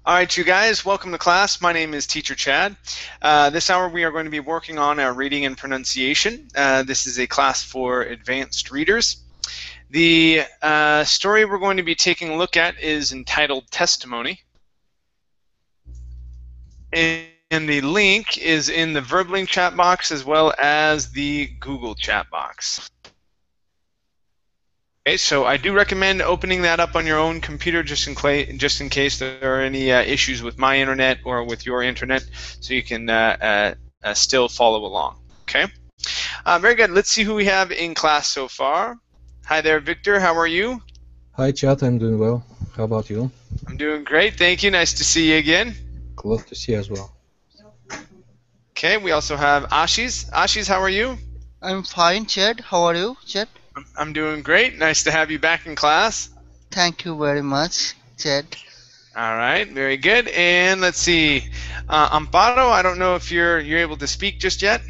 All right, you guys, welcome to class. My name is Teacher Chad. This hour we are going to be working on our reading and pronunciation. This is a class for advanced readers. The story we're going to be taking a look at is entitled Testimony. And the link is in the Verbling chat box as well as the Google chat box. Okay, so I do recommend opening that up on your own computer just in case there are any issues with my internet or with your internet, so you can still follow along. Okay, very good. Let's see who we have in class so far. Hi there, Victor. How are you? Hi, Chad. I'm doing well. How about you? I'm doing great. Thank you. Nice to see you again. Glad to see you as well. Okay, we also have Ashish. Ashish, how are you? I'm fine, Chad. How are you, Chad? I'm doing great. Nice to have you back in class. Thank you very much, Chad. All right, very good. And let's see, Amparo, I don't know if you're able to speak just yet.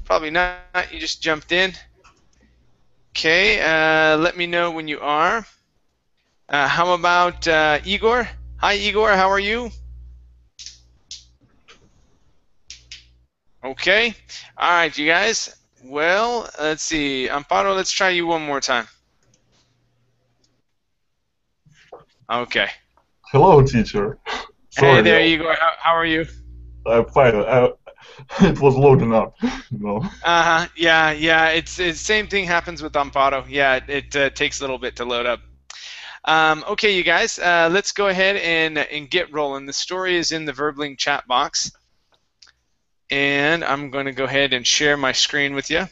Probably not. You just jumped in. Okay, let me know when you are. How about Igor? Hi, Igor. How are you? Okay. All right, you guys. Well, let's see. Amparo, let's try you one more time. Okay. Hello, teacher. Sorry, hey there, Igor. How are you? I'm fine. It was loading up, you know. Yeah. It's same thing happens with Amparo. Yeah, it takes a little bit to load up. Okay, you guys. Let's go ahead and get rolling. The story is in the Verbling chat box. And I'm going to go ahead and share my screen with you.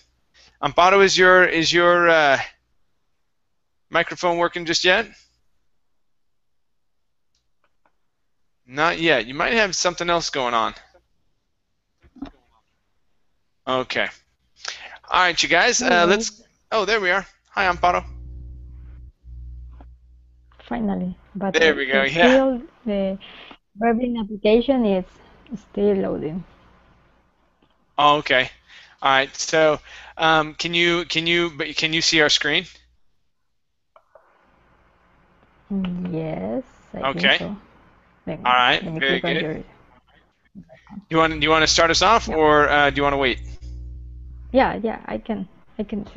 Amparo, is your microphone working just yet? Not yet. You might have something else going on. Okay. All right, you guys. Let's. Oh, there we are. Hi, Amparo. Finally, but there we go. Still, the Verbling application is still loading. Oh, okay. All right. So, can you see our screen? Yes. I okay. think so. All right. Very good. Do you want to start us off, or do you want to wait? Yeah. I can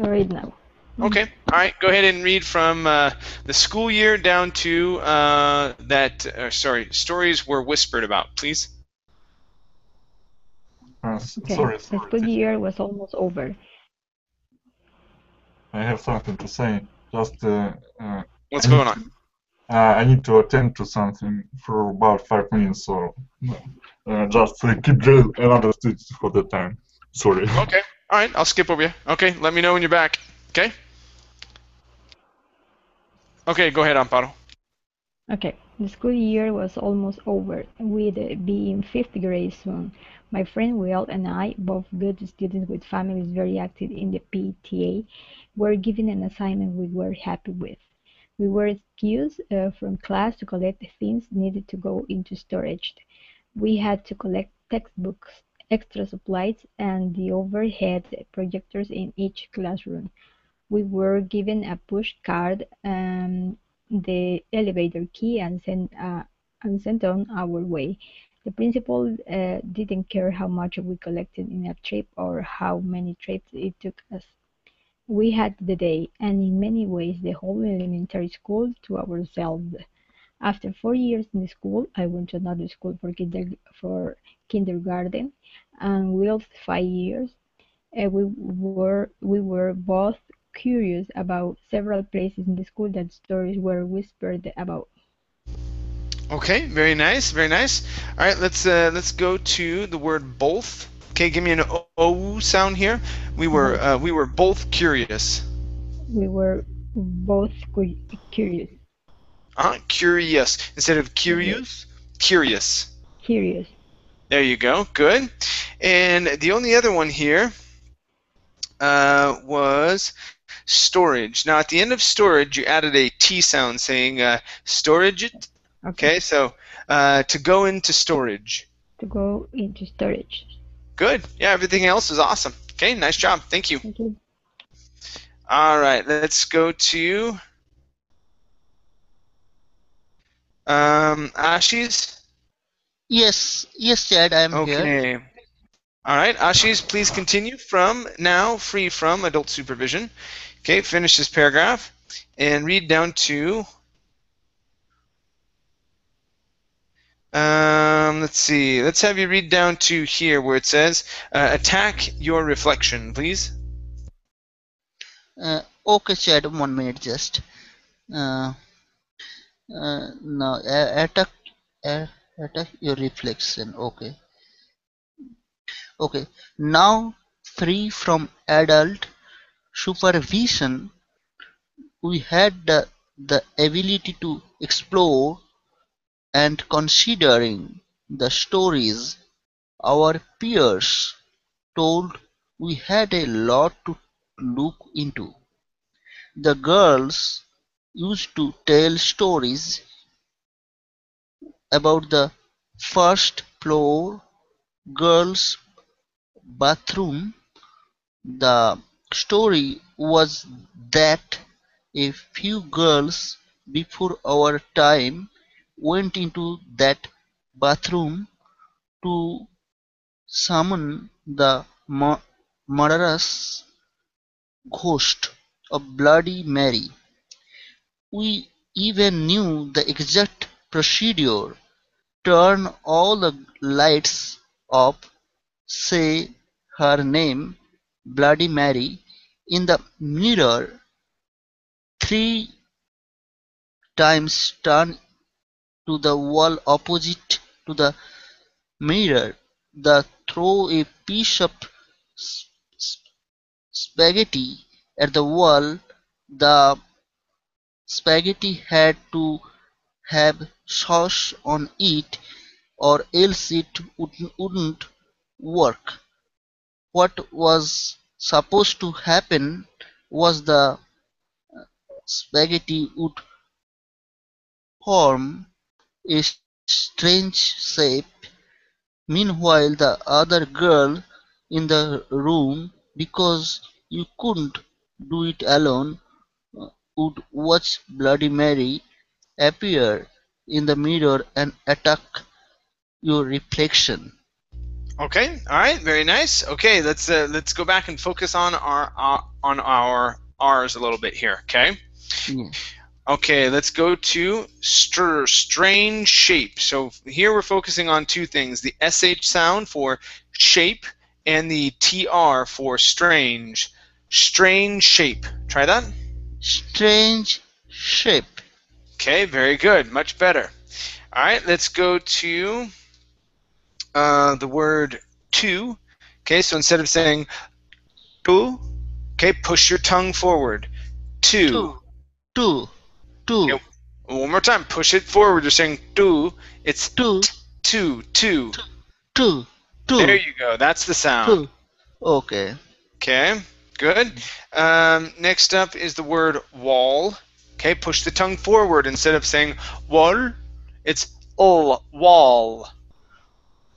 read now. Okay. All right. Go ahead and read from the school year down to stories were whispered about, please. Okay. Sorry. The school year was almost over. I have something to say. Just what's going on? I need to attend to something for about 5 minutes, so just keep another student for the time. Sorry. Okay. All right. I'll skip over you. Okay. Let me know when you're back. Okay. Okay. Go ahead, Amparo. Okay. The school year was almost over. We'd be in 5th grade soon. My friend Will and I, both good students with families very active in the PTA, were given an assignment we were happy with. We were excused from class to collect the things needed to go into storage. We had to collect textbooks, extra supplies, and the overhead projectors in each classroom. We were given a push card, the elevator key, and sent on our way. The principal didn't care how much we collected in a trip or how many trips it took us. We had the day, and in many ways the whole elementary school to ourselves. After 4 years in the school, I went to another school for kindergarten, and Will's 5 years. We were both curious about several places in the school that stories were whispered about. Okay, very nice, very nice. All right, let's go to the word both. Okay, give me an O sound here. We were both curious. We were both curious. Curious instead of curious. Curious. Curious. There you go. Good. And the only other one here was storage. Now, at the end of storage, you added a T sound, saying storage it. Okay, so to go into storage. To go into storage. Good. Yeah, everything else is awesome. Okay, nice job. Thank you. Thank you. All right, let's go to Ashish? Yes, Chad, I am here. Okay. All right, Ashish, please continue from now, free from adult supervision. Okay, finish this paragraph and read down to, let's see, let's have you read down to here where it says, attack your reflection, please. Okay, Chad, 1 minute just. Uh, now, attack your reflection. Okay. Okay. Now, free from adult supervision, we had the ability to explore and considering the stories our peers told. We had a lot to look into. The girls used to tell stories about the first floor girls' bathroom. The story was that a few girls before our time went into that bathroom to summon the murderous ghost of Bloody Mary. We even knew the exact procedure: turn all the lights off, say her name, Bloody Mary, in the mirror 3 times, turn to the wall opposite to the mirror, throw a piece of spaghetti at the wall. The spaghetti had to have sauce on it or else it wouldn't work. What was supposed to happen was the spaghetti would form a strange shape. Meanwhile, the other girl in the room, because you couldn't do it alone, would watch Bloody Mary appear in the mirror and attack your reflection. Okay, all right, very nice. Okay, let's go back and focus on our R's a little bit here. Okay. Yeah. Okay, let's go to strange shape. So here we're focusing on two things: the sh sound for shape and the tr for strange. Strange shape. Try that. Strange shape. Okay, very good, much better. All right, let's go to the word to. Okay, so instead of saying to, okay, push your tongue forward. To. Two. Two. Okay, one more time, push it forward. You're saying to. It's Two. two. Two. There Two. you go. That's the sound. Two. Okay. Okay, good. Next up is the word wall. Okay, push the tongue forward. Instead of saying wall, it's wall.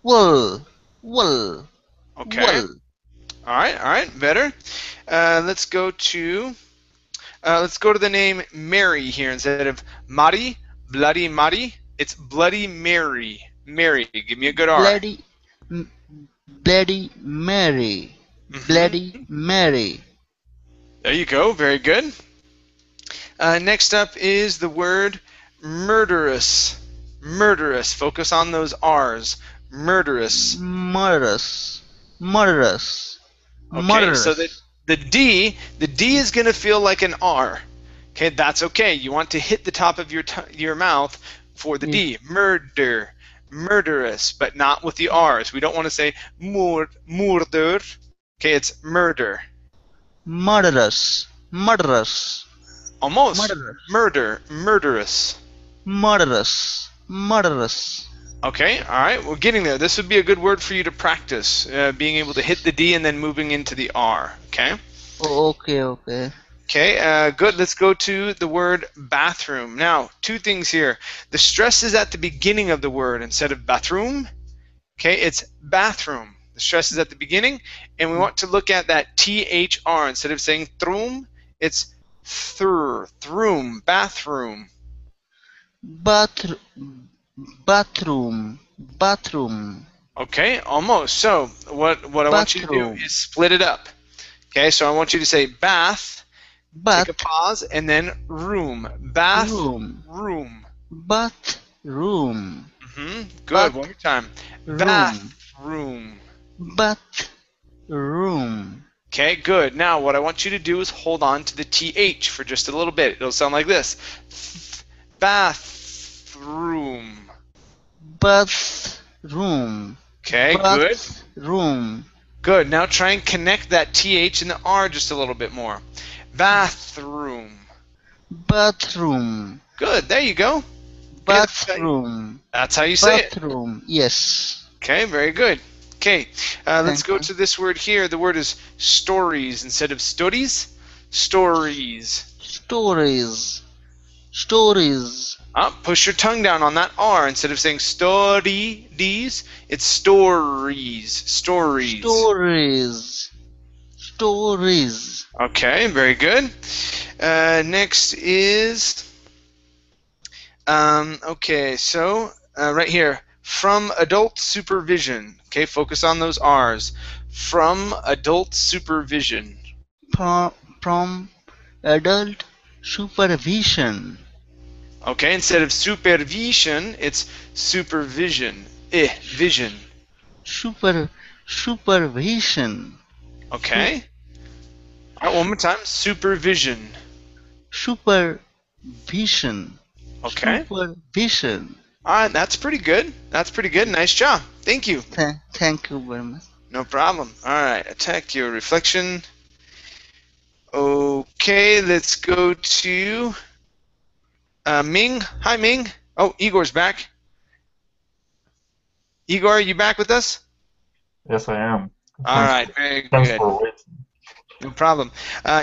Wool. Wool. Okay. Wool. All right, better. Let's go to the name Mary here. Instead of Mari, Bloody Mari, it's Bloody Mary. Mary, give me a good R. Bloody Mary. Bloody Mary. There you go, very good. Next up is the word murderous. Murderous, focus on those R's. Murderous. Murderous. Murderous. Okay, Murderous. so the D is going to feel like an R. Okay, that's okay. You want to hit the top of your mouth for the D. Murder, murderous, but not with the R's. We don't want to say murder. Okay, it's murder. Murderous. Murderous. Almost. Murderous. Murder, murderous. Murderous. Murderous. Okay, all right, we're getting there. This would be a good word for you to practice, being able to hit the D and then moving into the R. Okay. Okay. Okay, good. Let's go to the word bathroom. Now, two things here. The stress is at the beginning of the word instead of bathroom. Okay, it's bathroom. The stress is at the beginning, and we want to look at that THR. Instead of saying throom, it's throom, bathroom. bath, bathroom, bathroom, Okay, almost. So what I want you to do bathroom, is split it up. Okay, so I want you to say bath, take a bath, pause, and then room. Bath, room, room. bathroom, Good. One more time. bathroom, Bathroom. bathroom, Okay, good. Now what I want you to do is hold on to the TH for just a little bit. It'll sound like this. Bathroom. bathroom, Okay, good. bathroom, Good. Now try and connect that TH and the R just a little bit more. Bathroom. bathroom, Good. There you go. Okay, bathroom, that's how you say it. bathroom. Yes. Okay, very good. Okay, let's Thank go you. to this word here. The word is stories instead of studies. Stories. Stories, stories, Push your tongue down on that R. Instead of saying studies, it's stories. Stories. stories, stories. Okay, very good. Next is, okay, so right here, from adult supervision. Okay, focus on those R's. From adult supervision. From adult supervision. Okay, instead of supervision, it's supervision. Vision. Supervision. Okay. All right, one more time. Supervision. Supervision. Okay. Supervision. All right, that's pretty good. That's pretty good. Nice job. Thank you. Thank you very much. No problem. All right, attack your reflection. Okay, let's go to Ming. Hi, Ming. Oh, Igor's back. Igor, are you back with us? Yes, I am. All right, very Thanks good. for waiting. No problem.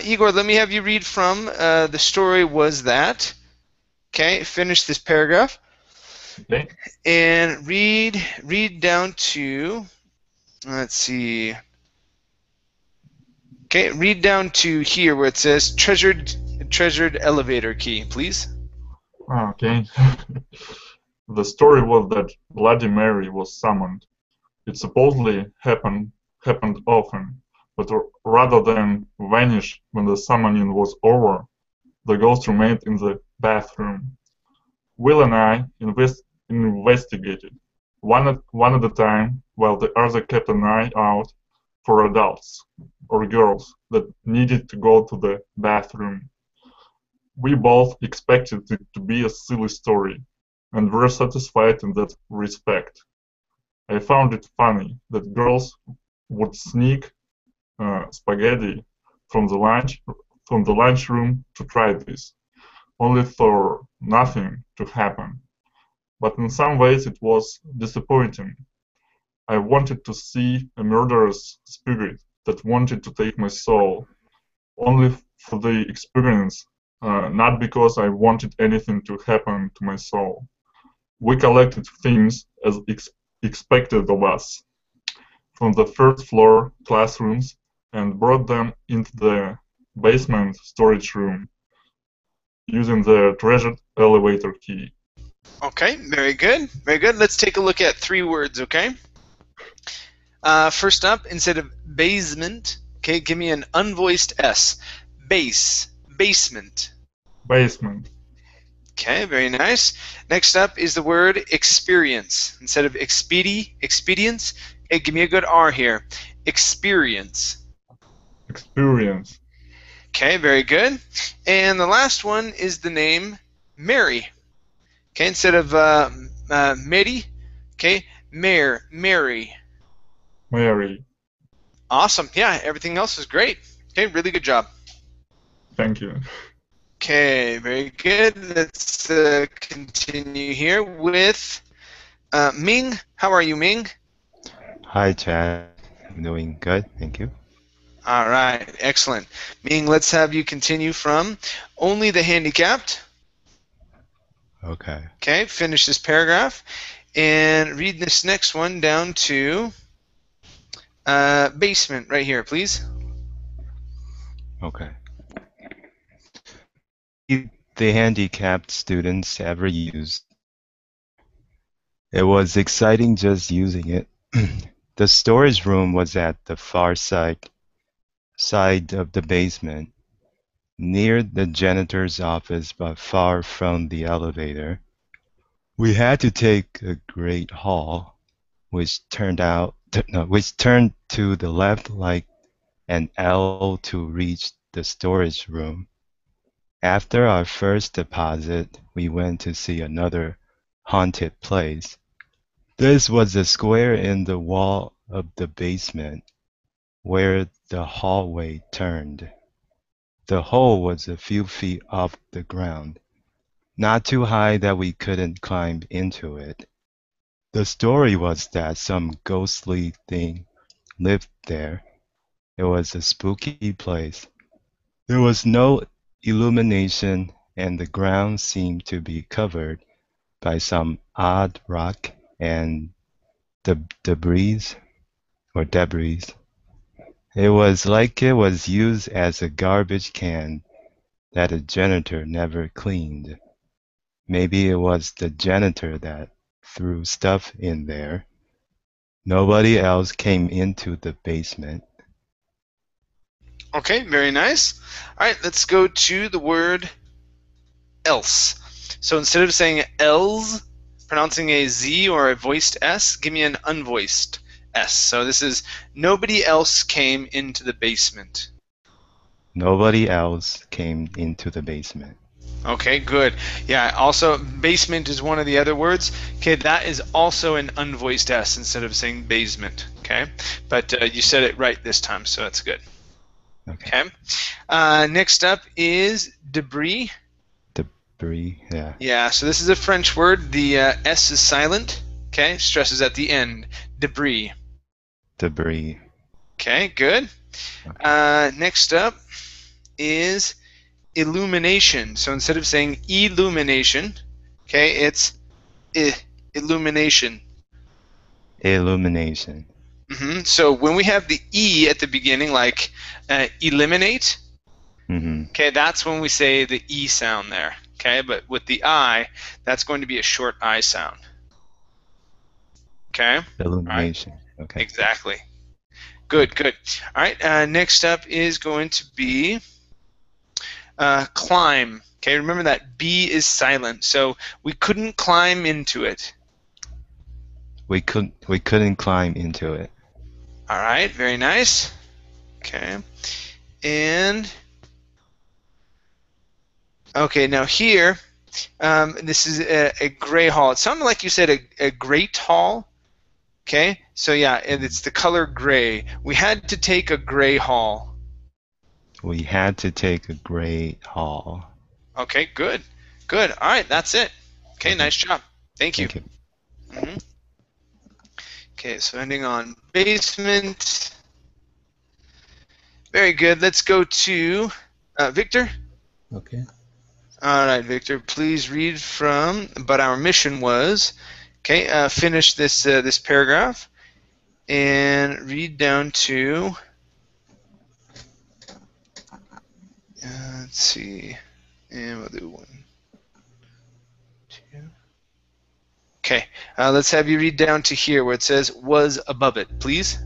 Igor, let me have you read from the story was that. Okay, finish this paragraph. Okay. And read down to, let's see. Okay, read down to here where it says treasured elevator key, please. Okay. The story was that Bloody Mary was summoned. It supposedly happened often, but rather than vanish when the summoning was over, the ghost remained in the bathroom. Will and I investigated, one at a time, while the other kept an eye out for adults or girls that needed to go to the bathroom. We both expected it to be a silly story, and were satisfied in that respect. I found it funny that girls would sneak spaghetti from the lunchroom to try this, only for nothing to happen. But in some ways it was disappointing. I wanted to see a murderous spirit that wanted to take my soul, only for the experience, not because I wanted anything to happen to my soul. We collected things as expected of us from the first floor classrooms and brought them into the basement storage room using the treasured elevator key. Okay, very good. Very good. Let's take a look at 3 words, okay? First up, instead of basement, okay, give me an unvoiced S. Basement. Basement. Okay, very nice. Next up is the word experience. Instead of expedience, okay, give me a good R here. Experience. Experience. Okay, very good. And the last one is the name Mary. Okay, instead of Mary, okay, Mary. Mary. Awesome. Yeah, everything else is great. Okay, really good job. Thank you. Okay, very good. Let's continue here with Ming. How are you, Ming? Hi, Chad. I'm doing good, thank you. All right, excellent. Ming, let's have you continue from only the handicapped. Okay. Okay, finish this paragraph and read this next one down to basement right here, please. Okay. the handicapped students ever used. It was exciting just using it. The storage room was at the far side of the basement, near the janitor's office but far from the elevator. We had to take a great hall, which turned to the left like an L to reach the storage room. After our first deposit, we went to see another haunted place. This was a square in the wall of the basement where the hallway turned. The hole was a few feet off the ground, not too high that we couldn't climb into it. The story was that some ghostly thing lived there. It was a spooky place. There was no illumination, and the ground seemed to be covered by some odd rock and debris. It was like it was used as a garbage can that a janitor never cleaned. Maybe it was the janitor that threw stuff in there. Nobody else came into the basement. Okay, very nice. All right, let's go to the word else. So instead of saying else, pronouncing a Z or a voiced S, give me an unvoiced S. So this is nobody else came into the basement. Nobody else came into the basement. Okay, good. Yeah, also basement is one of the other words. Okay, that is also an unvoiced S instead of saying basement. Okay, but you said it right this time, so that's good. Okay. Next up is debris. Debris, yeah. Yeah, so this is a French word. The S is silent. Okay, stress is at the end. Debris. Debris. Okay, good. Okay. Next up is illumination. So instead of saying illumination, okay, it's illumination. Illumination. So when we have the E at the beginning, like eliminate, okay, that's when we say the E sound there. Okay, but with the I, that's going to be a short I sound. Okay? Illumination. Right. Okay. Exactly. Good, good. All right, next up is going to be climb. Okay, remember that B is silent, so we couldn't climb into it. We couldn't climb into it. All right, very nice. Okay, and okay, now here, this is a gray hall. It sounded like you said a great hall. Okay, so yeah, and it's the color gray. We had to take a gray hall. We had to take a gray hall. Okay, good, good. All right, that's it. Okay, nice job. Thank you. Thank you. Okay, so ending on basement. Very good. Let's go to Victor. Okay. All right, Victor, please read from, but our mission was, okay, finish this this paragraph and read down to, let's see, and we'll do 1, 2. Okay, let's have you read down to here where it says was above it, please.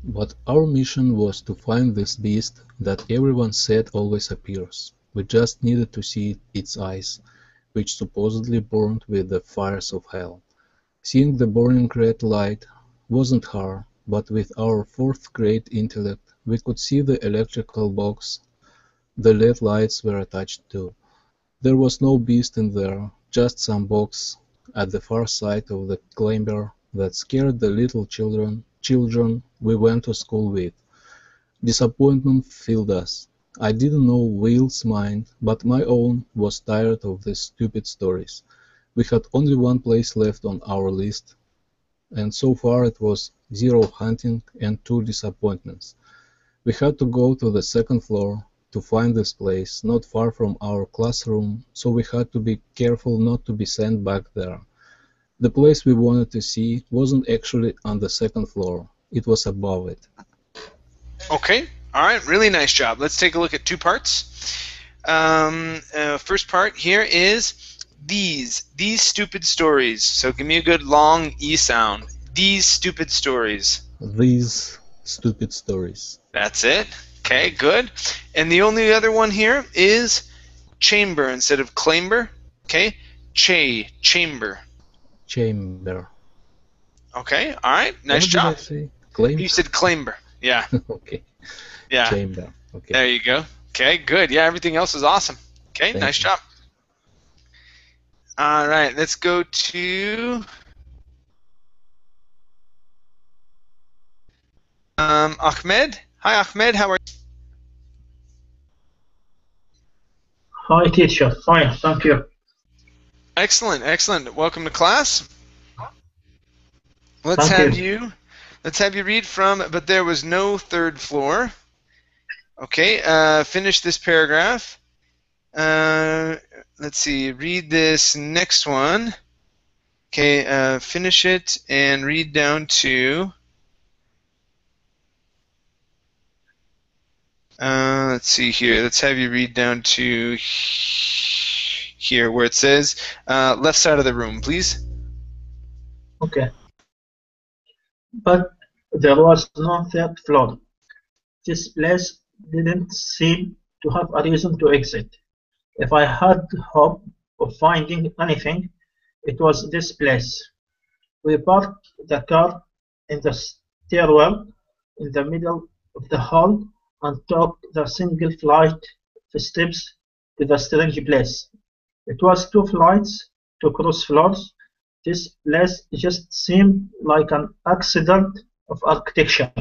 But our mission was to find this beast that everyone said always appears. We just needed to see its eyes, which supposedly burned with the fires of hell. Seeing the burning red light wasn't hard, but with our fourth grade intellect, we could see the electrical box the LED lights were attached to. There was no beast in there, just some box at the far side of the chamber that scared the little children we went to school with. Disappointment filled us. I didn't know Will's mind, but my own was tired of these stupid stories. We had only one place left on our list, and so far it was 0 hunting and 2 disappointments. We had to go to the second floor to find this place, not far from our classroom, so we had to be careful not to be sent back there. The place we wanted to see wasn't actually on the second floor, it was above it. Okay, all right, really nice job. Let's take a look at 2 parts. First part here is these stupid stories. So give me a good long E sound. These stupid stories. These stupid stories. That's it. Okay, good. And the only other one here is chamber instead of clamber. Okay, chamber. Chamber. Okay, all right, nice What did I job. say? Claim? You said clamber. Yeah, Okay. yeah. Chamber. Okay. There you go. Okay, good. Yeah, everything else is awesome. Okay, Thank nice you. job. All right, let's go to Ahmed. Hi, Ahmed. How are you? Hi, teacher. Fine, thank you. Excellent, excellent. Welcome to class. Let's Thank have you. you read from "But there was no third floor." Okay, finish this paragraph. Let's see. Read this next one. Okay, finish it and read down to. Let's see here. Let's have you read down to here where it says left side of the room, please. Okay. But there was no third floor. This place didn't seem to have a reason to exit. If I had hope of finding anything, it was this place. We parked the car in the stairwell in the middle of the hall and took the single flight of steps to the strange place. It was 2 flights, 2 cross floors. This place just seemed like an accident of architecture.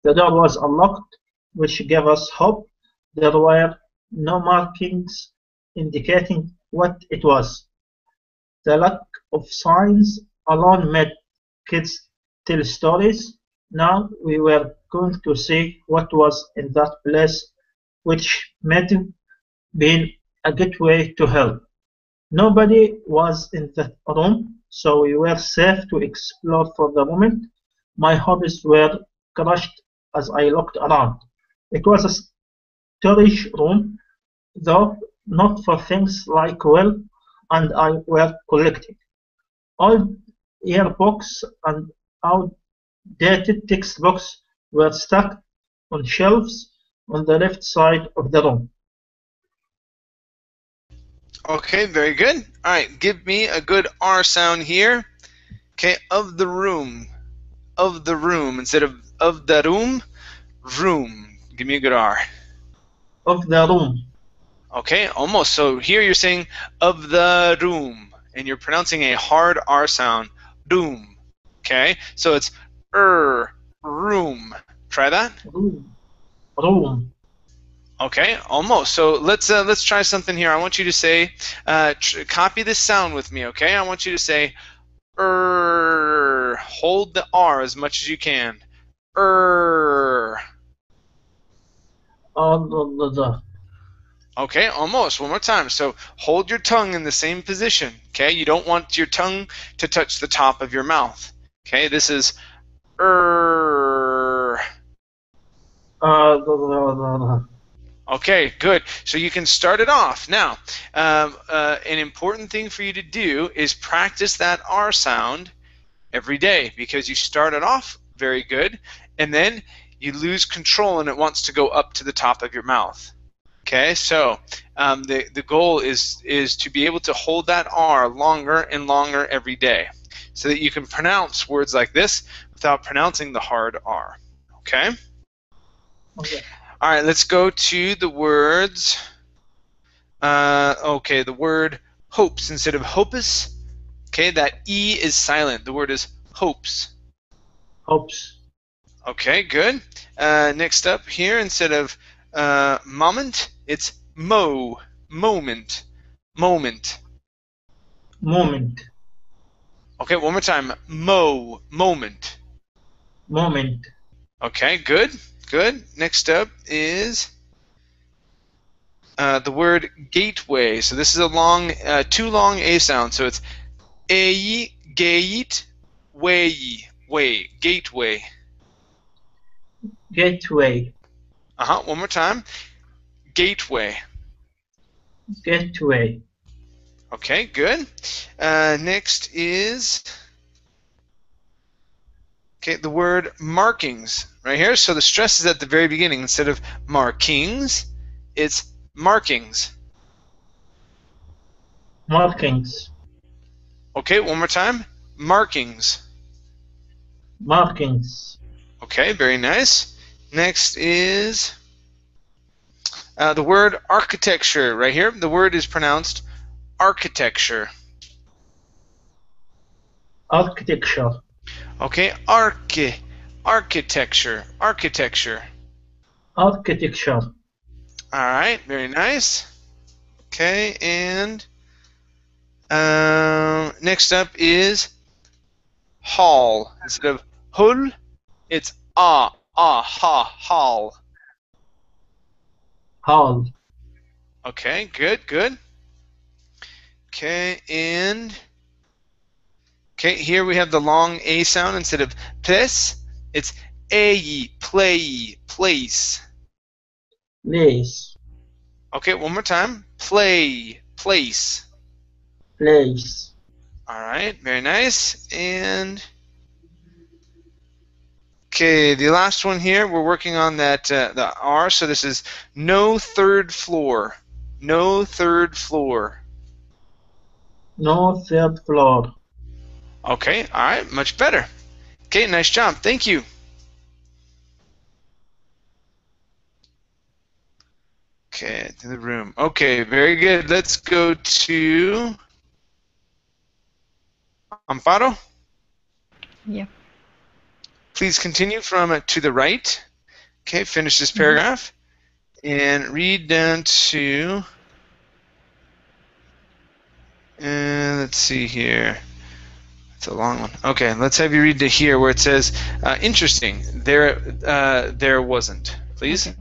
The door was unlocked, which gave us hope. There were no markings indicating what it was. The lack of signs alone made kids tell stories. Now we were going to see what was in that place, which might have been a gateway to hell. Nobody was in the room, so we were safe to explore for the moment. My hobbies were crushed as I looked around. It was a storage room, though not for things like Will and I were collecting. Old yearbooks and outdated textbooks were stacked on shelves on the left side of the room. Okay, very good. All right, give me a good R sound here. Okay, of the room. Of the room. Instead of the room, room. Give me a good R. Of the room. Okay, almost. So here you're saying of the room, and you're pronouncing a hard R sound. Room. Okay, so it's room. Try that. Room. Room. Okay, almost. So let's try something here. I want you to say, copy this sound with me. Okay, I want you to say, hold the R as much as you can. The. Okay, almost. One more time. So hold your tongue in the same position. Okay, you don't want your tongue to touch the top of your mouth. Okay, this is The. Okay, good. So you can start it off. Now, an important thing for you to do is practice that R sound every day, because you start it off very good, and then you lose control and it wants to go up to the top of your mouth. Okay, so the goal is to be able to hold that R longer and longer every day, so that you can pronounce words like this without pronouncing the hard R. Okay? Okay. All right, let's go to the words. Okay, the word hopes instead of hopus. Okay, that E is silent. The word is hopes. Hopes. Okay, good. Next up here, instead of moment, it's moment. Moment. Moment. Okay, one more time. Moment. Moment. Okay, good. Good. Next up is the word gateway. So this is a long, too long A sound. So it's a gate way gateway. Gateway. One more time. Gateway. gateway, Okay, good. Next is the word markings right here. So the stress is at the very beginning. Instead of markings, it's markings. markings, Okay, one more time. Markings. markings, Okay, very nice. Next is the word architecture right here. The word is pronounced architecture. architecture, Okay, architecture, architecture. architecture, All right, very nice. Okay, and next up is hall. Instead of hul, it's ha, hall. hall, Okay, good, good. Okay, and here we have the long A sound. Instead of place, it's a, play, place. place, Okay, one more time. Play, place. place, All right, very nice. And okay, the last one here, we're working on that the R. So this is no third floor. No third floor. no third floor. Okay, all right, much better. Okay, nice job. Thank you. Okay, to the room. Okay, very good. Let's go to Amparo. Yeah. Please continue from to the right. Okay, finish this paragraph and read down to. Let's see here. It's a long one. Okay, let's have you read to here where it says, interesting. There wasn't. Please. Okay.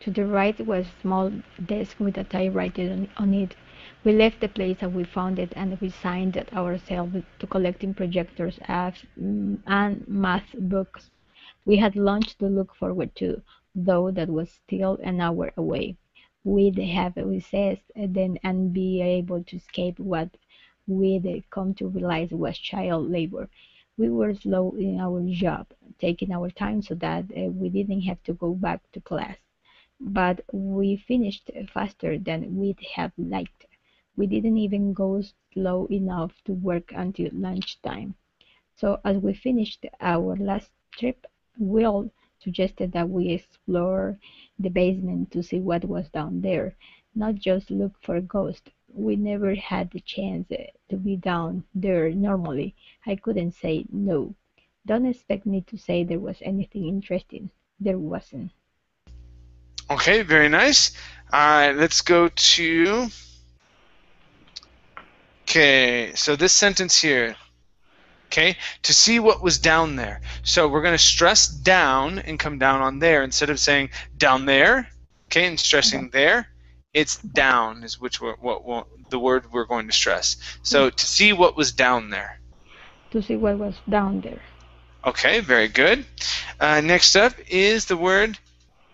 To the right was a small desk with a typewriter on it. We left the place as we found it and resigned ourselves to collecting projectors, apps, and math books. We had lunch to look forward to, though that was still an hour away. We'd have recess then and be able to escape what we'd come to realize was child labor. We were slow in our job, taking our time so that we didn't have to go back to class. But we finished faster than we'd have liked. We didn't even go slow enough to work until lunchtime. So as we finished our last trip, Will suggested that we explore the basement to see what was down there, not just look for ghosts. We never had the chance to be down there normally. I couldn't say no. Don't expect me to say there was anything interesting. There wasn't. Okay, very nice. All right, let's go to. Okay, so this sentence here. Okay, to see what was down there. So we're going to stress down and come down on there instead of saying down there. Okay, and stressing there. It's down is what the word we're going to stress. So to see what was down there. To see what was down there. Okay, very good. Next up is the word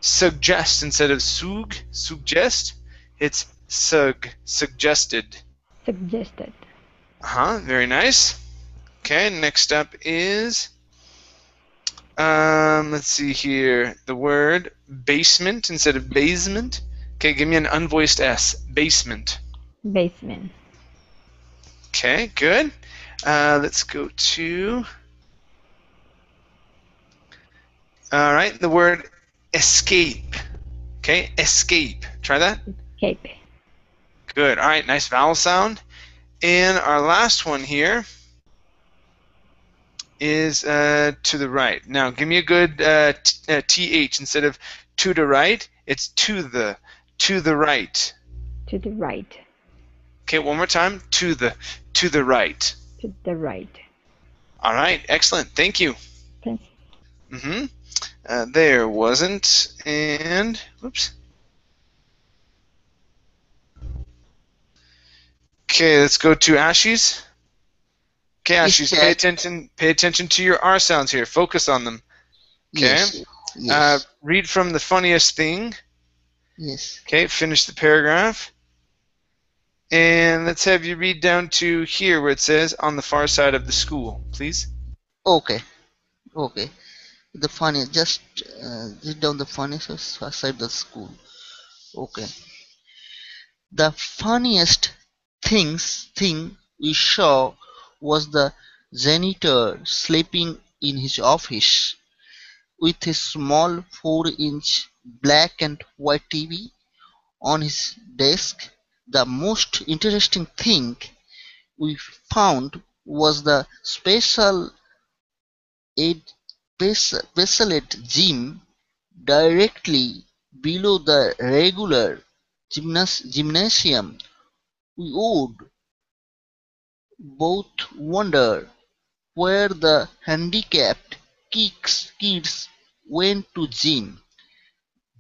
suggest. Instead of suggest, it's suggested. Suggested. Very nice. Okay, next up is, let's see here, the word basement instead of basement. Okay, give me an unvoiced S. Basement. Basement. Okay, good. Let's go to, all right, the word escape. Okay, escape. Try that. Escape. Good. All right, nice vowel sound. And our last one here is to the right. Now, give me a good TH. Instead of to the right, it's to the right. To the right. Okay, one more time. To the right. To the right. All right, excellent. Thank you. Thanks. There wasn't, and whoops. Okay, let's go to Ashies. Okay, Ashies, pay attention to your R sounds here. Focus on them. Okay. Yes. Read from the funniest thing. Yes. Okay, finish the paragraph. And let's have you read down to here where it says on the far side of the school, please. Okay, okay. The funny, just read down the funniest side the school. Okay. The funniest thing we saw was the janitor sleeping in his office with a small 4-inch black and white TV on his desk. The most interesting thing we found was the special ed specialist gym directly below the regular gymnasium. We would both wonder where the handicapped kids went to gym.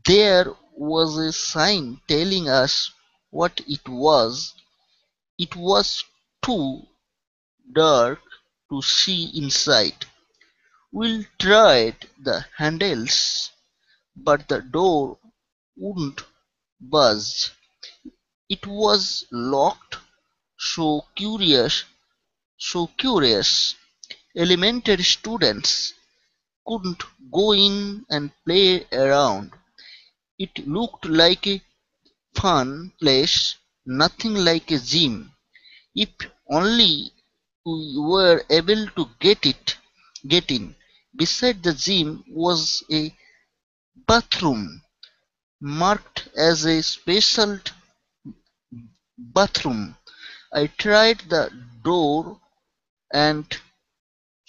There was a sign telling us what it was. It was too dark to see inside. We tried the handles, but the door wouldn't budge. It was locked. So curious, elementary students couldn't go in and play around. It looked like a fun place, nothing like a gym. If only we were able to get in. Beside the gym was a bathroom marked as a special bathroom. I tried the door and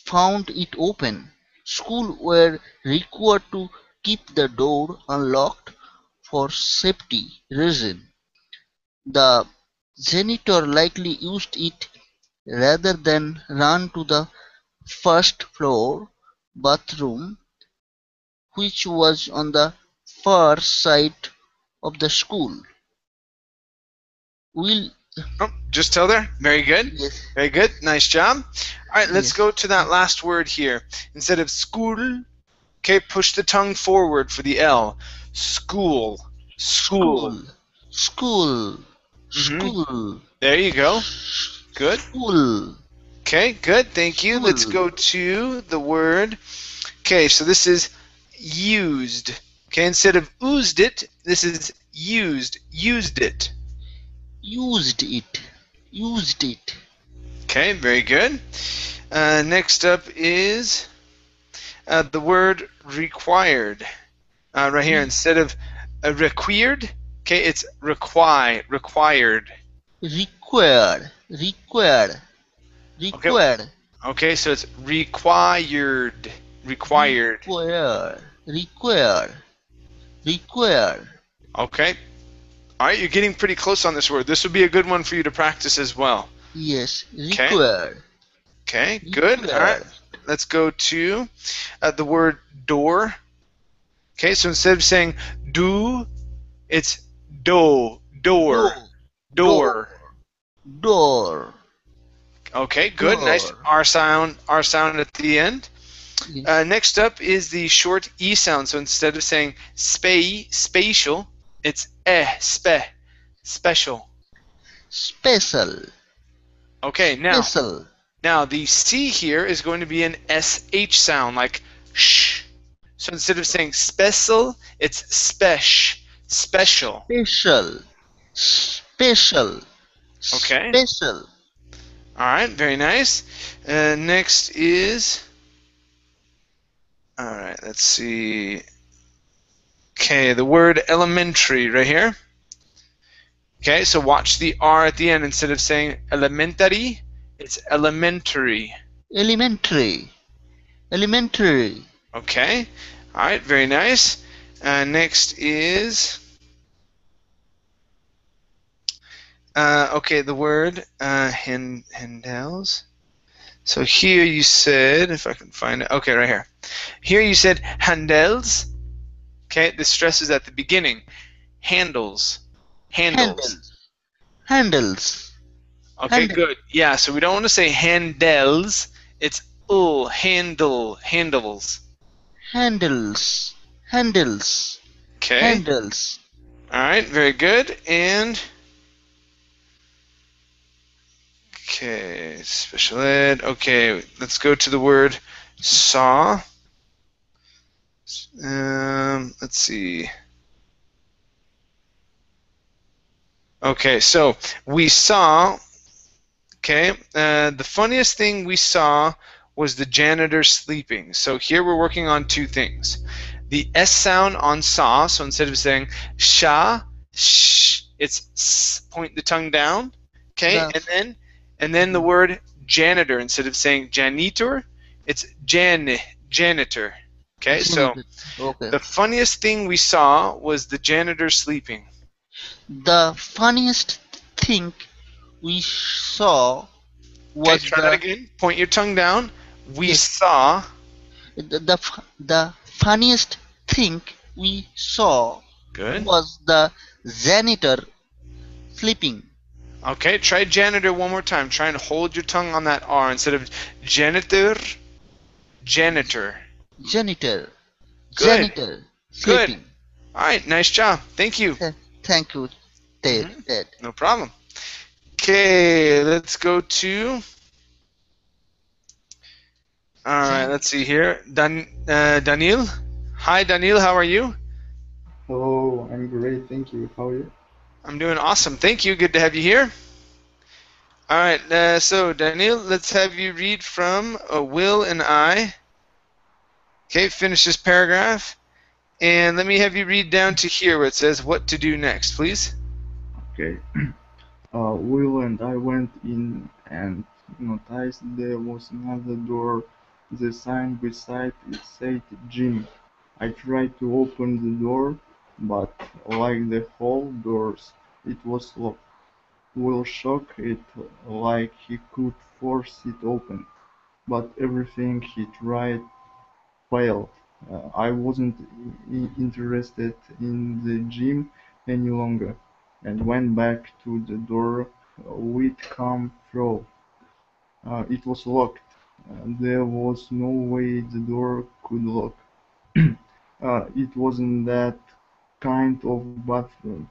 found it open. Schools were required to keep the door unlocked for safety reasons. The janitor likely used it rather than run to the first floor bathroom, which was on the far side of the school. Will Oh, just till there. Very good. Yes, Very good. Nice job. All right, let's yes. go to that last word here. Instead of school, okay, push the tongue forward for the L. School. School. School. Mhm. School. There you go. Good. School. Okay, good. Thank you. Let's School. go to the word. Okay, so this is used. Okay, instead of oozed it, this is used. Used it. Used it. Used it. Okay, very good. Next up is the word required. Right here, instead of required, okay, it's required. Required. Required. Required. Okay, so it's required. Required. Required. Required. Required. Okay. All right, you're getting pretty close on this word. This would be a good one for you to practice as well. Yes. Okay. Required. Okay, good. All right. Let's go to the word door. Okay, so instead of saying do, it's do, door, door. Door. Okay, good. Door. Nice R sound at the end. Yes. Next up is the short E sound. So instead of saying spatial, it's special. Special. Okay, now Special. the C here is going to be an SH sound, like sh. So instead of saying special, it's special. Special. Special. Okay. Special. All right, very nice. Next is, all right, let's see. Okay, the word elementary right here. Okay, so watch the R at the end. Instead of saying elementary, it's elementary. Elementary. Elementary. Okay, all right, very nice. Next is, okay, the word handels. So here you said, if I can find it, okay, right here. Here you said handels. Okay, the stress is at the beginning. Handles. Handles. Handles. Okay, Handle. good. Yeah, so we don't want to say handles. It's handles. Handles. Handles. Okay. Handles. All right, very good. And Okay, special ed. Okay, let's go to the word saw. Let's see. Okay, so we saw. Okay, the funniest thing we saw was the janitor sleeping. So here we're working on two things. The S sound on saw, so instead of saying sha, sh, it's s, point the tongue down. Okay, The and then the word janitor, instead of saying janitor, it's janitor. Okay, so genital. Okay. the funniest thing we saw was the janitor sleeping. The funniest thing we saw Okay, was try that the again. Point your tongue down. We yes. saw. The funniest thing we saw Good. was the janitor sleeping. Okay, try janitor one more time. Try and hold your tongue on that R instead of janitor. Janitor. Janitor. Good. Janitor Good. sleeping. All right, nice job. Thank you. Thank you, Ted. Mhm. Ted. No problem. Okay, let's go to. All right, let's see here. Daniel. Hi, Daniel. How are you? Hello, I'm great, thank you. How are you? I'm doing awesome. Thank you. Good to have you here. All right, so Daniel, let's have you read from Will and I. Okay, finish this paragraph. And let me have you read down to here where it says what to do next, please. Okay. Will and I went in and noticed there was another door. The sign beside it said gym. I tried to open the door, but like the hall doors, it was locked. Will shook it like he could force it open, but everything he tried failed. I wasn't interested in the gym any longer, and went back to the door we'd come through. It was locked. There was no way the door could lock. It wasn't that kind of bathroom.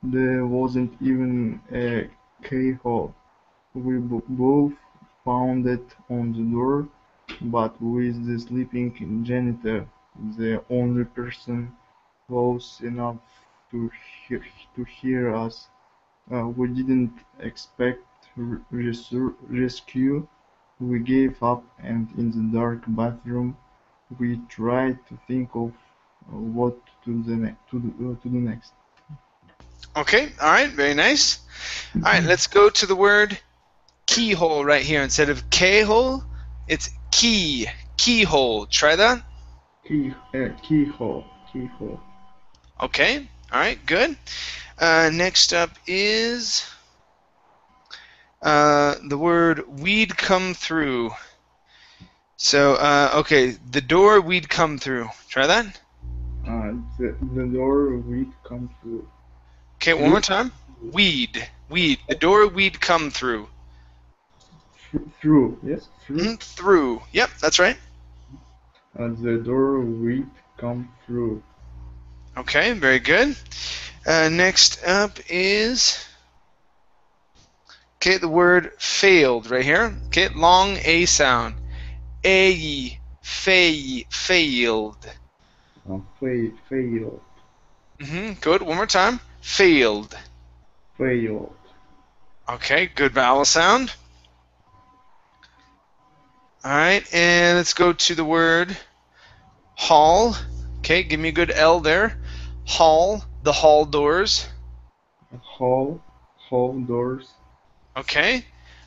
There wasn't even a keyhole. We both pounded on the door, but with the sleeping janitor, the only person close enough to hear, to hear us, we didn't expect rescue. We gave up, and in the dark bathroom, we tried to think of what to do next. Okay, all right, very nice. All right, let's go to the word keyhole right here. Instead of K-hole, it's keyhole. Try that. Keyhole. Okay, all right, good. Next up is the word we'd come through. So, okay, the door we'd come through. Try that. The door we'd come through. Okay, one more time. Weed. The door we'd come through. Through, yes, through. Through. Yep, that's right. The door we'd come through. Okay, very good. Next up is okay, the word failed right here. Okay, long A sound. Failed. Failed. Good. One more time. Failed. Failed. Okay, good vowel sound. All right, and let's go to the word hall. Okay, give me a good L there. Hall, the hall doors. Hall doors. Okay,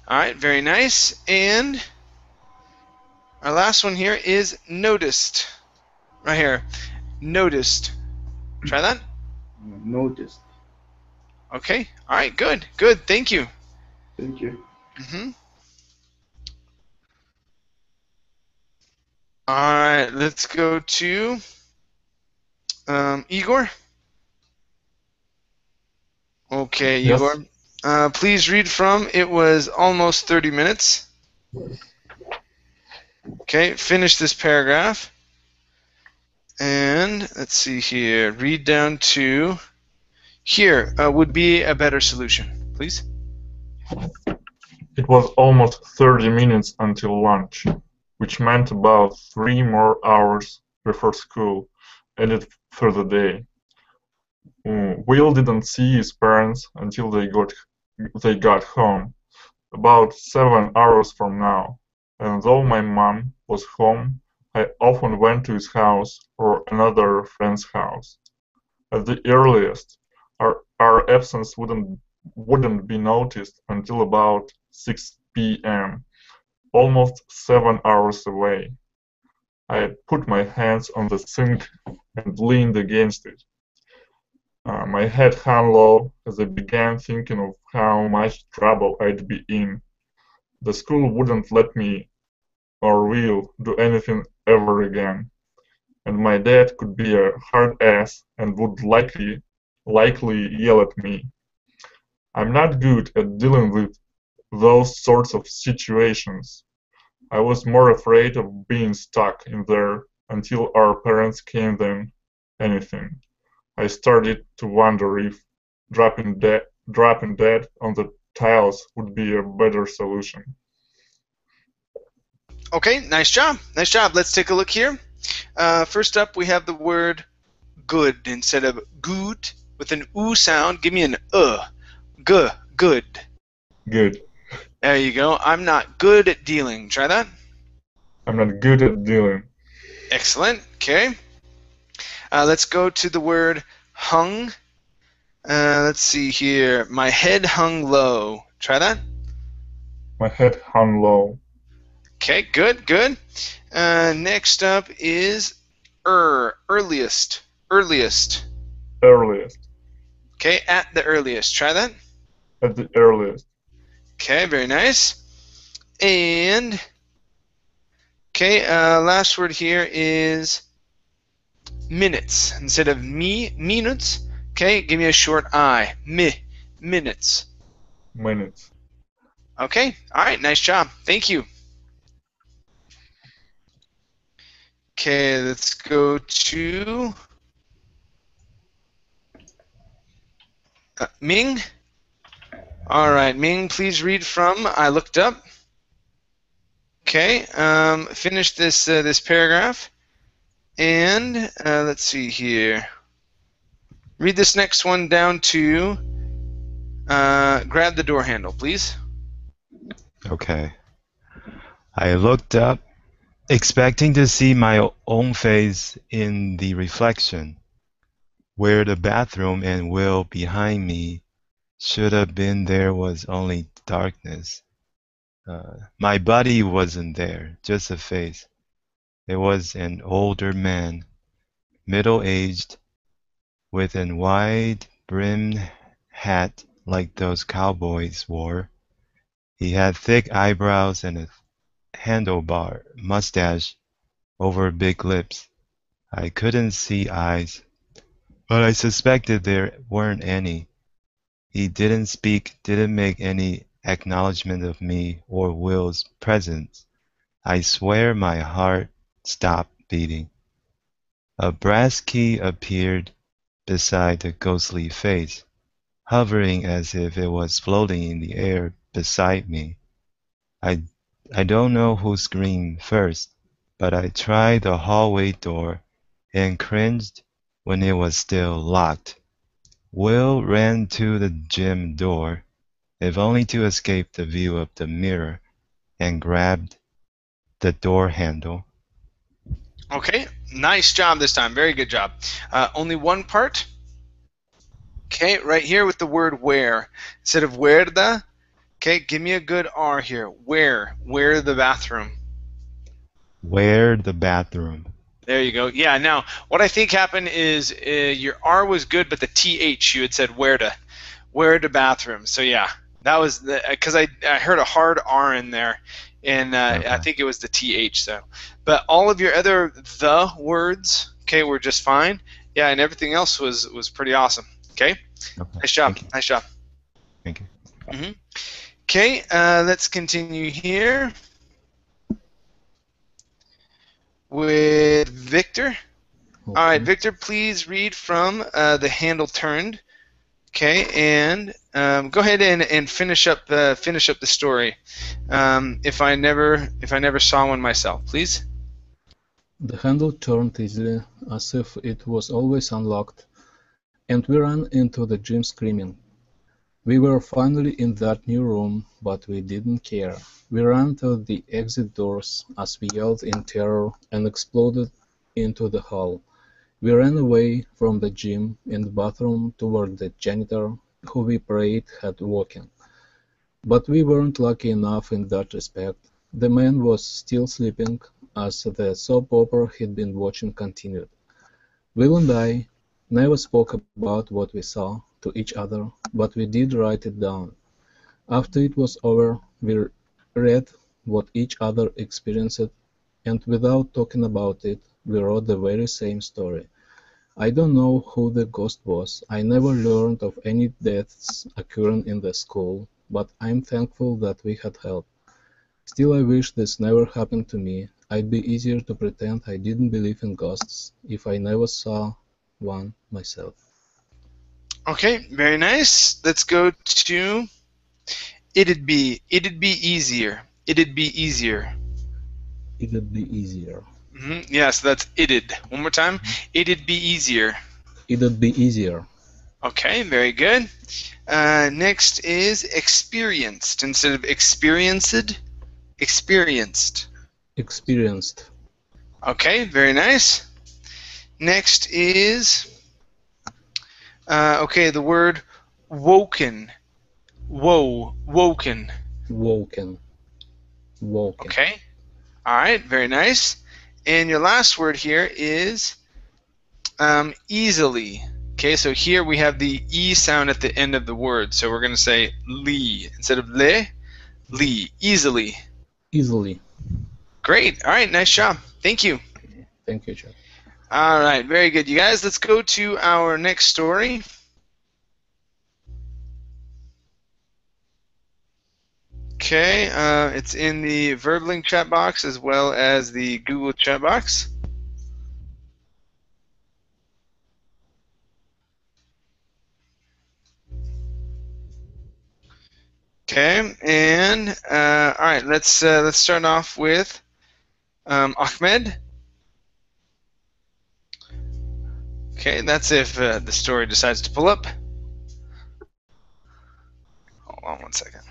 all right, very nice. And our last one here is noticed. Right here, noticed. Try that. Noticed. Okay, all right, good. Thank you. Thank you. All right, let's go to Igor. Okay, Yes. Igor. Please read from It Was Almost 30 Minutes. Okay, finish this paragraph. And let's see here. Read down to here would be a better solution, please. It was almost 30 minutes until lunch, which meant about 3 more hours before school ended for the day. Will didn't see his parents until they got home, about 7 hours from now, and though my mom was home, I often went to his house or another friend's house. At the earliest, our absence wouldn't be noticed until about 6 p.m., almost 7 hours away. I put my hands on the sink and leaned against it. My head hung low as I began thinking of how much trouble I'd be in. The school wouldn't let me or will do anything ever again, and my dad could be a hard ass and would likely yell at me. I'm not good at dealing with those sorts of situations. I was more afraid of being stuck in there until our parents came than anything. I started to wonder if dropping dead on the tiles would be a better solution. Okay, nice job. Nice job. Let's take a look here. First up, we have the word good instead of good with an oo sound. Give me an good. Good. There you go. I'm not good at dealing. Try that. I'm not good at dealing. Excellent. Okay. Let's go to the word hung. Let's see here. My head hung low. Try that. My head hung low. Okay, good, good. Next up is earliest. Earliest. Earliest. Okay, at the earliest. Try that. At the earliest. Okay, very nice. And okay, last word here is minutes instead of minutes. Okay, give me a short I. Minutes. Minutes. Okay, all right, nice job. Thank you. Okay, let's go to Ming. All right, Ming, please read from I looked up. Okay, finish this this paragraph, and let's see here. Read this next one down to grab the door handle, please. Okay. I looked up, expecting to see my own face in the reflection, where the bathroom and Will behind me should have been. There was only darkness. My body wasn't there, just a face. It was an older man, middle-aged, with a wide-brimmed hat like those cowboys wore. He had thick eyebrows and a handlebar mustache over big lips. I couldn't see eyes, but I suspected there weren't any. He didn't speak, didn't make any acknowledgment of me or Will's presence. I swear my heart stopped beating. A brass key appeared beside the ghostly face, hovering as if it was floating in the air beside me. I don't know who screamed first, but I tried the hallway door and cringed when it was still locked. Will ran to the gym door, if only to escape the view of the mirror, and grabbed the door handle. Okay, nice job this time. Very good job. Only one part. Okay, right here with the word where. Instead of where okay, give me a good R here. Where the bathroom. Where the bathroom. There you go. Yeah, now, what I think happened is your R was good, but the TH, you had said where the bathroom. So, yeah, that was because I heard a hard R in there, and Okay. I think it was the TH. So, but all of your other the words, okay, were just fine. Yeah, and everything else was pretty awesome. Okay, Okay. nice job. Thank you. Nice job. Thank you. Okay, let's continue here with Victor. All right, Okay. Victor, please read from the handle turned. Okay, and go ahead and finish up the story. If I never saw one myself, please. The handle turned easily, as if it was always unlocked, and we ran into the gym screaming. We were finally in that new room, but we didn't care. We ran to the exit doors as we yelled in terror and exploded into the hall. We ran away from the gym and the bathroom toward the janitor, who we prayed had woken. But we weren't lucky enough in that respect. The man was still sleeping, as the soap opera he'd been watching continued. Will and I never spoke about what we saw to each other, but we did write it down. After it was over, we read what each other experienced, and without talking about it, we wrote the very same story. I don't know who the ghost was. I never learned of any deaths occurring in the school, but I'm thankful that we had help. Still, I wish this never happened to me. It'd be easier to pretend I didn't believe in ghosts if I never saw one myself. Okay, very nice. Let's go to it'd be easier. It'd be easier. It'd be easier. Yeah, so that's it'd. One more time. It'd be easier. It'd be easier. Okay, very good. Next is experienced. Instead of experienced, experienced. Experienced. Okay, very nice. Next is okay, the word woken. Woken. Woken. Woken. Okay. All right, very nice. And your last word here is easily. Okay, so here we have the E sound at the end of the word. So we're going to say li. Instead of le, li. Easily. Easily. Great. All right, nice job. Thank you. Okay. Thank you, Chuck. All right, very good. You guys, let's go to our next story. Okay, it's in the Verbling chat box as well as the Google chat box. Okay, and all right, let's start off with Ahmed. Okay, that's if the story decides to pull up. Hold on one second.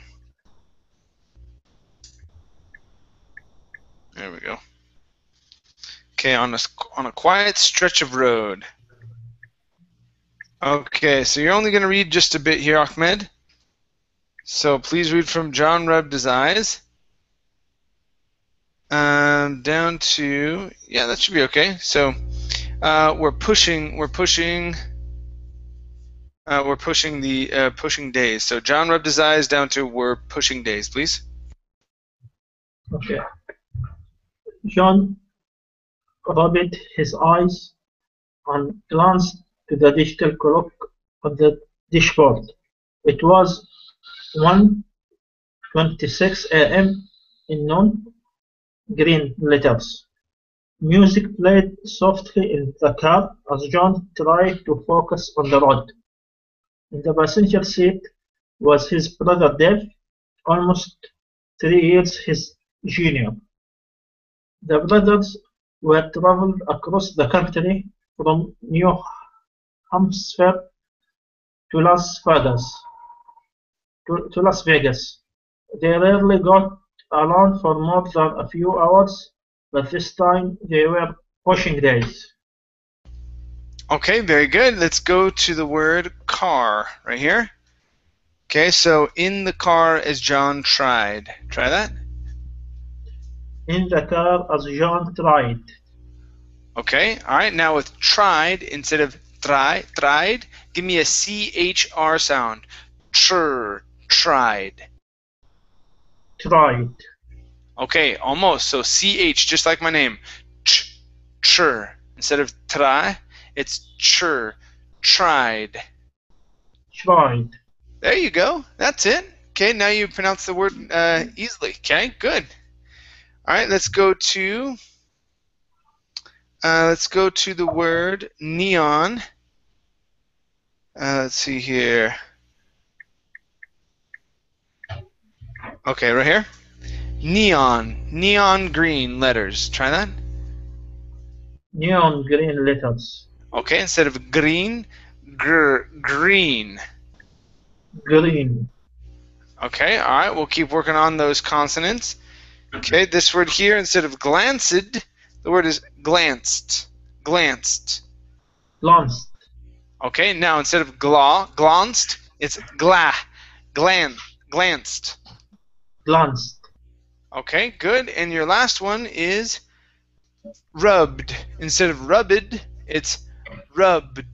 There we go. Okay, on a quiet stretch of road. Okay, so you're only going to read just a bit here, Ahmed. So please read from John rubbed his eyes down to, yeah, that should be okay. So we're pushing the pushing days. So John rubbed his eyes down to we're pushing days, please. Okay. John rubbed his eyes and glanced to the digital clock on the dashboard. It was 1:26 a.m. in non-green letters. Music played softly in the car as John tried to focus on the road. In the passenger seat was his brother Dave, almost 3 years his junior. The brothers were traveled across the country from New Hampshire to Las Vegas. They rarely got alone for more than a few hours, but this time they were pushing days. Okay, very good. Let's go to the word car right here. Okay, so in the car as John tried. Try that. In the car as John tried. Okay, all right. Now with tried instead of tried, give me a CHR sound. Tried. Tried. Okay, almost. So CH, just like my name. Chur. Instead of try, it's chur. Tried. Tried. There you go. That's it. Okay, now you pronounce the word easily. Okay, good. All right, let's go to the word neon. Let's see here. Okay, right here. Neon green letters. Try that. Neon green letters. Okay, instead of green, green. Green. Okay, all right, we'll keep working on those consonants. Okay, this word here, instead of glanced, the word is glanced. Glanced. Glanced. Okay, now instead of glanced, it's glanced. Glanced. Okay, good. And your last one is rubbed. Instead of rubbed, it's rubbed.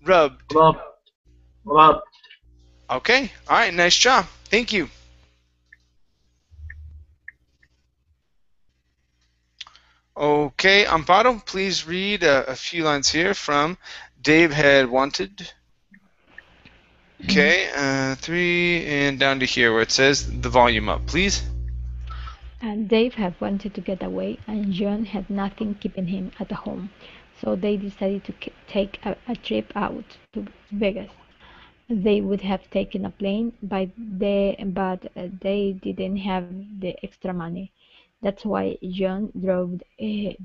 Rubbed. Rubbed. Rubbed. Okay, all right, nice job. Thank you. Okay, Amparo, please read a few lines here from Dave Had Wanted. Okay, 3 and down to here where it says the volume up, please. And Dave had wanted to get away, and John had nothing keeping him at home, so they decided to take a trip out to Vegas. They would have taken a plane, but they didn't have the extra money. That's why John drove his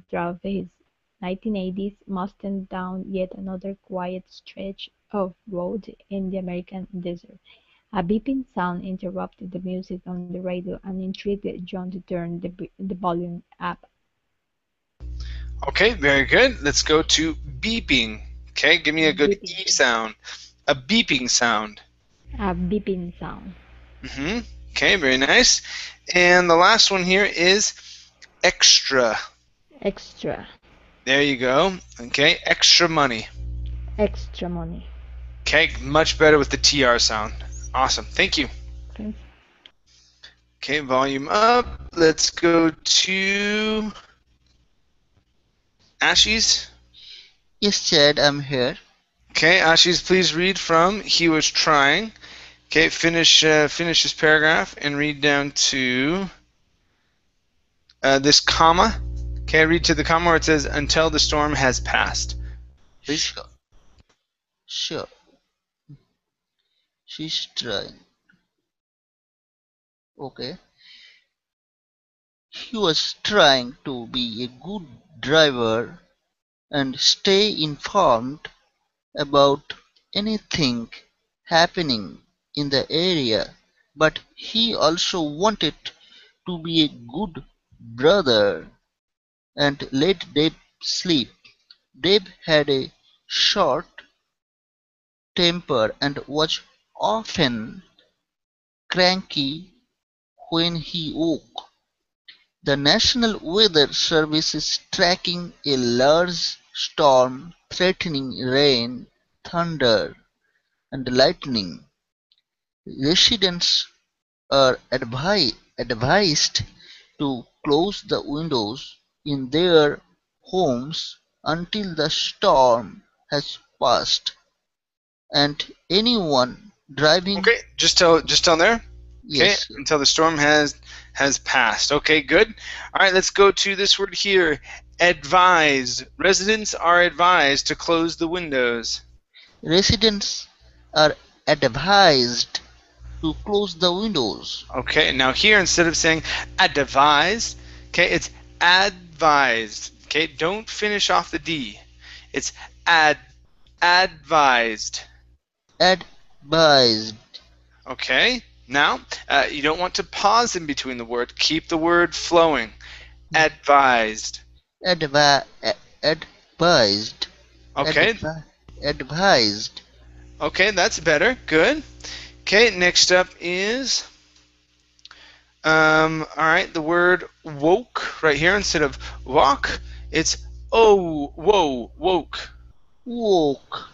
1980s Mustang down yet another quiet stretch of road in the American desert. A beeping sound interrupted the music on the radio and intrigued John to turn the volume up. Okay, very good. Let's go to beeping. Okay, give me a good Beeping. E sound. A beeping sound. A beeping sound. Okay, very nice. And the last one here is extra. Extra. There you go. Okay, extra money. Extra money. Okay, much better with the TR sound. Awesome. Thank you. Okay. Okay, volume up. Let's go to Ashies. Yes, Chad, I'm here. Okay, Ashies, please read from He Was Trying. Okay, finish this paragraph and read down to this comma. Okay, read to the comma where it says, until the storm has passed. Please. Sure. Sure. She's trying. Okay. He was trying to be a good driver and stay informed about anything happening in the area, but he also wanted to be a good brother and let Dave sleep. Dave had a short temper and was often cranky when he woke. The National Weather Service is tracking a large storm threatening rain, thunder, and lightning. Residents are advised to close the windows in their homes until the storm has passed, and anyone driving. Okay, just tell there. Okay, Yes, until the storm has passed. Okay, good. All right, let's go to this word here. Advised. Residents are advised to close the windows. residents are advised to close the windows. Okay, now here instead of saying advised, okay, it's advised. Okay, don't finish off the D. It's advised. Advised. Okay, now you don't want to pause in between the word. Keep the word flowing. Advised. Advised. Okay. Advised. Okay, that's better. Good. Okay, next up is all right, the word woke right here instead of walk, it's woke. Woke.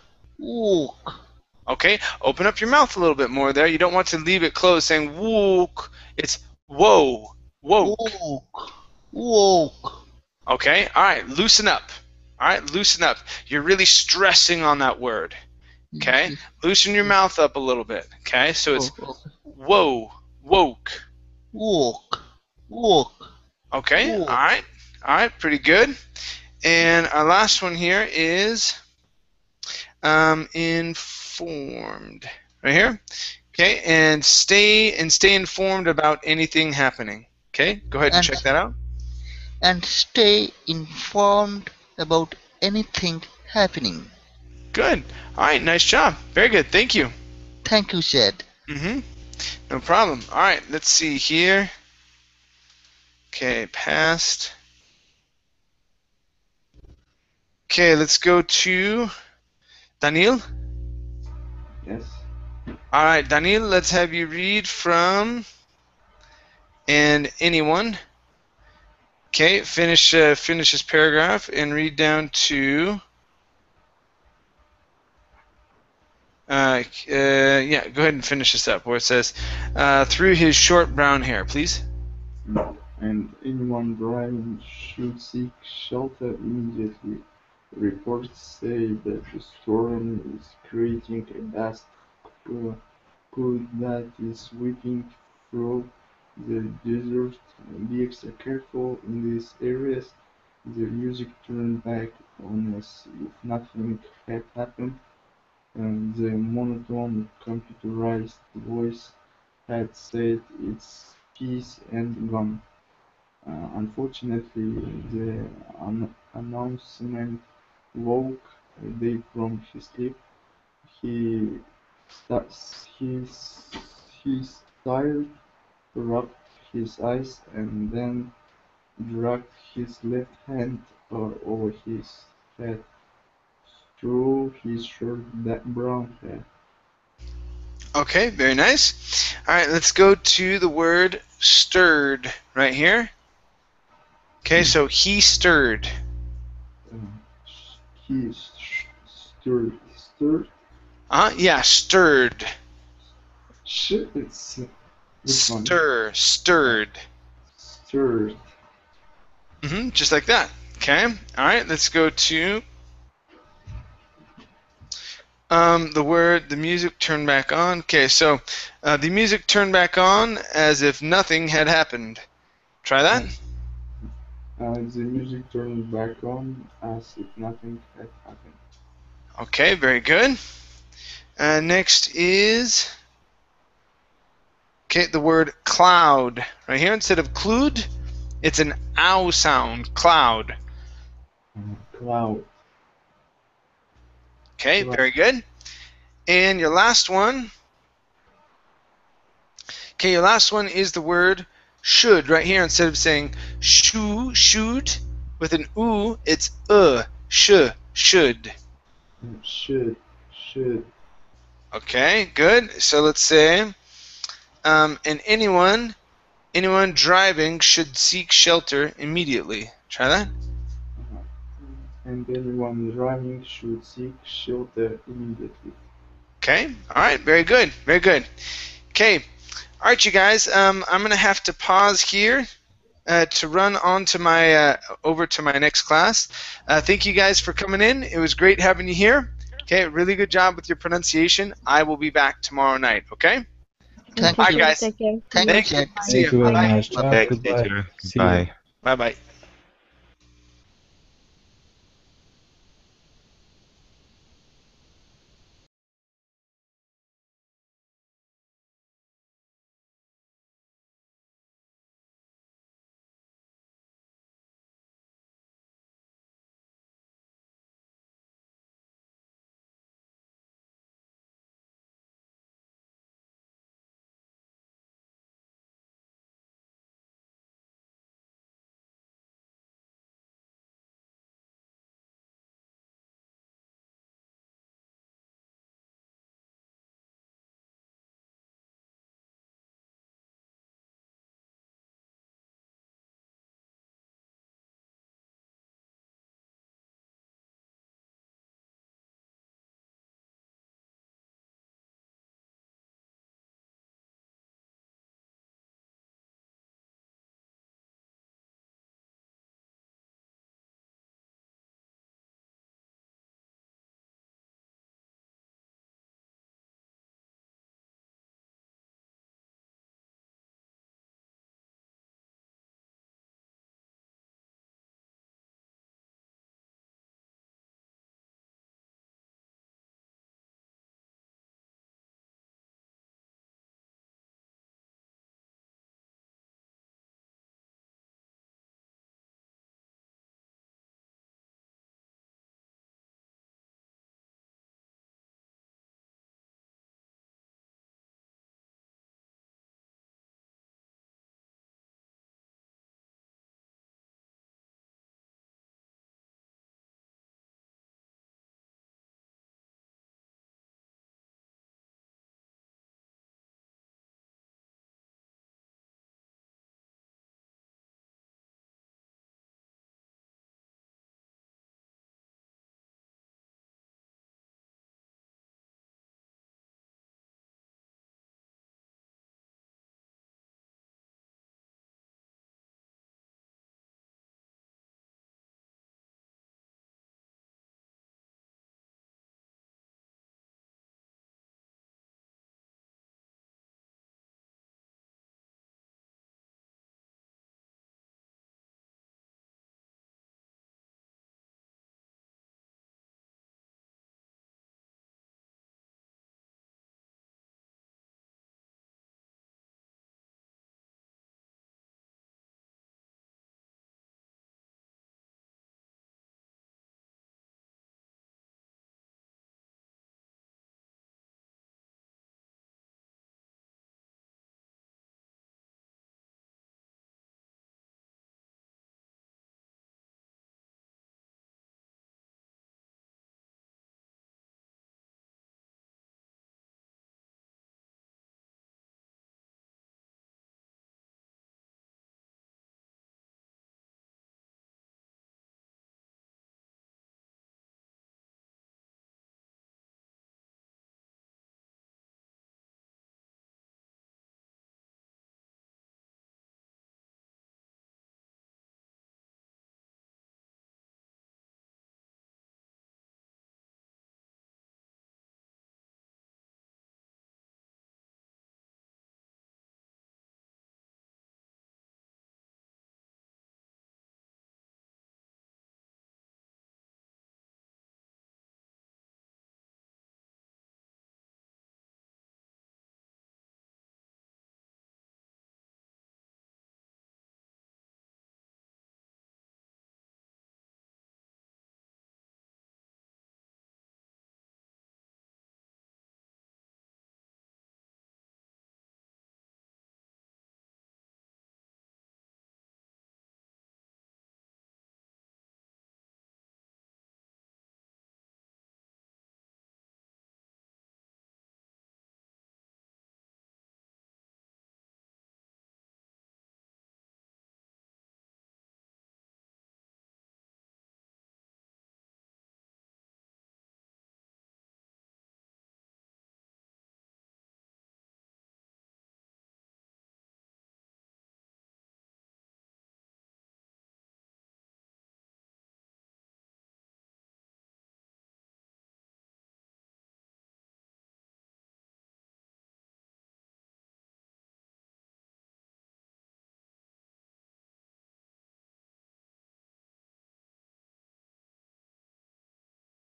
Okay, open up your mouth a little bit more there. You don't want to leave it closed saying woke. It's woke. Woke. Okay, all right, loosen up. All right, loosen up. You're really stressing on that word. Okay, loosen your mouth up a little bit. Okay, so it's woke. Woke. Okay, all right, pretty good. And our last one here is in informed. Right here. Okay, and stay informed about anything happening. Okay, go ahead and check that out. And stay informed about anything happening. Good. All right, nice job. Very good. Thank you. Thank you, Jed. No problem. All right, let's see here. Okay, past. Okay, let's go to Daniel. Yes. All right, Daniel, let's have you read from and anyone. Okay, finish this paragraph and read down to. Yeah, go ahead and finish this up where it says, through his short brown hair, please. And anyone driving should seek shelter immediately. Reports say that the storm is creating a dust cloud that is sweeping through the desert. Be extra careful in these areas. The music turned back on as if nothing had happened, and the monotone computerized voice had said it's peace and gone. Unfortunately, the announcement woke Dave from his sleep. He he started, rubbed his eyes, and then dragged his left hand over his head, through his short brown hair. Okay, very nice. All right, let's go to the word stirred right here. Okay, so he stirred. He stirred. Stirred? Yeah, stirred. It's this one. Stirred. Stirred. Just like that. Okay. All right, let's go to the music turned back on. Okay, so the music turned back on as if nothing had happened. Try that. The music turned back on as if nothing had happened. Okay, very good. Next is the word cloud. Right here, instead of clued, it's an ow sound. Cloud. Cloud. Okay, very good. And your last one. Okay, your last one is the word should. Right here, instead of saying should with an oo, it's should. Should. Okay, good. So let's say, and anyone driving should seek shelter immediately. Try that. And anyone driving should seek shelter immediately. Okay. All right. Very good. Very good. Okay. All right, you guys. I'm gonna have to pause here to run on to my over to my next class. Thank you guys for coming in. It was great having you here. Okay. Really good job with your pronunciation. I will be back tomorrow night. Okay. Thank Bye, you. guys. Thank you. Thank you. See Thank you very Bye. much. Thanks, Goodbye. teacher. See you. Bye. Bye. Bye.